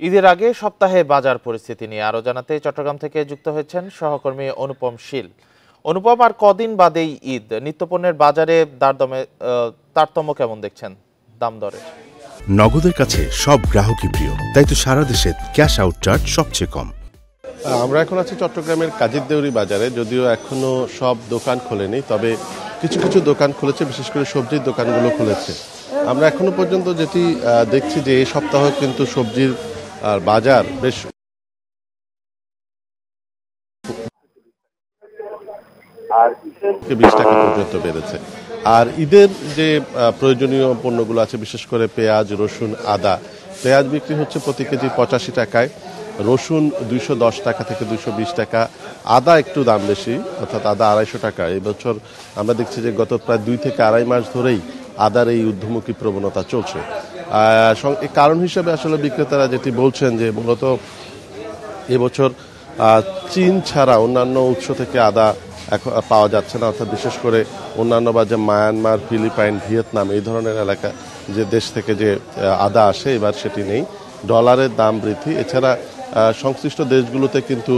ঈদের আগে সপ্তাহে বাজার পরিস্থিতি নিয়ে আরো জানাতে চট্টগ্রাম থেকে যুক্ত হয়েছেন সহকর্মী অনুপম শীল। অনুপম, আর কদিন বাদেই ঈদ, নিত্যপণ্যের বাজারে তারতম্য কেমন দেখছেন দাম দরে? নগদের কাছে সব গ্রাহকই প্রিয়, তাই তো সারা দেশে ক্যাশ আউট চার্জ সবচেয়ে কম। আমরা এখন আছি চট্টগ্রামের কাজীরদেউরি বাজারে। যদিও এখনো সব দোকান খোলেনি, তবে কিছু কিছু দোকান খুলেছে, বিশেষ করে সবজির দোকানগুলো খুলেছে। আমরা এখনো পর্যন্ত যেটি দেখছি যে এই সপ্তাহ কিন্তু সবজির বাজার বেশ 20 টাকা পর্যন্ত বেড়েছে। আর ঈদের যে প্রয়োজনীয় পণ্যগুলো আছে, বিশেষ করে পেঁয়াজ, রসুন, আদা। পেঁয়াজ বিক্রি হচ্ছে প্রতি কেজি 85 টাকায়, রসুন 210 টাকা থেকে 220 টাকা, আদা একটু দাম বেশি, অর্থাৎ আদা 250 টাকা। এই বছর আমরা দেখছি যে গত প্রায় 2 থেকে আড়াই মাস ধরেই আদার এই ঊর্ধ্বমুখী প্রবণতা চলছে। কারণ হিসেবে আসলে বিক্রেতারা যেটি বলছেন যে মূলত এবছর চীন ছাড়া অন্যান্য উৎস থেকে আদা পাওয়া যাচ্ছে না, অর্থাৎ বিশেষ করে অন্যান্য যে মায়ানমার, ফিলিপাইন, ভিয়েতনাম এই ধরনের এলাকা যে দেশ থেকে যে আদা আসে এবার সেটি নেই। ডলারের দাম বৃদ্ধি, এছাড়া সংশ্লিষ্ট দেশগুলোতে কিন্তু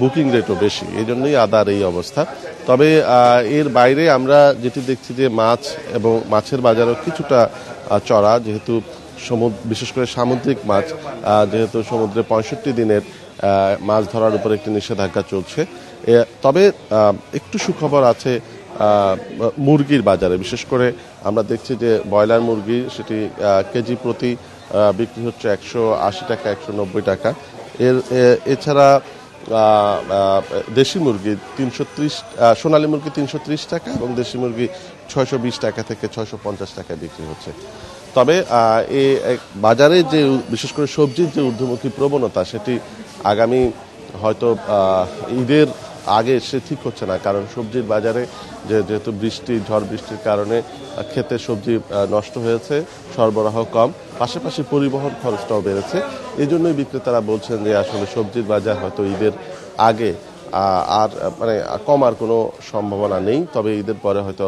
বুকিং রেটও বেশি, এই জন্যই আদার এই অবস্থা। তবে এর বাইরে আমরা যেটি দেখছি যে মাছ এবং মাছের বাজারও কিছুটা চড়া, যেহেতু বিশেষ করে সামুদ্রিক মাছ, যেহেতু সমুদ্রে 65 দিনের মাছ ধরার উপর একটি নিষেধাজ্ঞা চলছে। তবে একটু সুখবর আছে মুরগির বাজারে। বিশেষ করে আমরা দেখছি যে ব্রয়লার মুরগি সেটি কেজি প্রতি বিক্রি হচ্ছে 180 টাকা, 190 টাকা। এছাড়া দেশি মুরগি 330, সোনালী মুরগি 330 টাকা এবং দেশি মুরগি 620 টাকা থেকে 650 টাকায় বিক্রি হচ্ছে। তবে এই বাজারে যে বিশেষ করে সবজির যে ঊর্ধ্বমুখী প্রবণতা, সেটি আগামী হয়তো ঈদের আগে সে ঠিক হচ্ছে না, কারণ সবজির বাজারে যেহেতু ঝড় বৃষ্টির কারণে ক্ষেতে সবজি নষ্ট হয়েছে, সরবরাহ কম, পাশাপাশি পরিবহন খরচটাও বেড়েছে। এই জন্যই বিক্রেতারা বলছেন যে আসলে সবজির বাজার হয়তো ঈদের আগে আর কমার কোনো সম্ভাবনা নেই। তবে ঈদের পরে হয়তো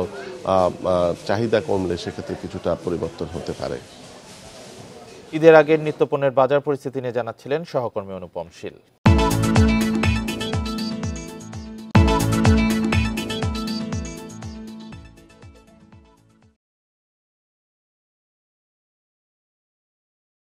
চাহিদা কমলে সেক্ষেত্রে কিছুটা পরিবর্তন হতে পারে। ঈদের আগের নিত্যপণ্যের বাজার পরিস্থিতি নিয়ে জানাচ্ছিলেন সহকর্মী অনুপম শীল।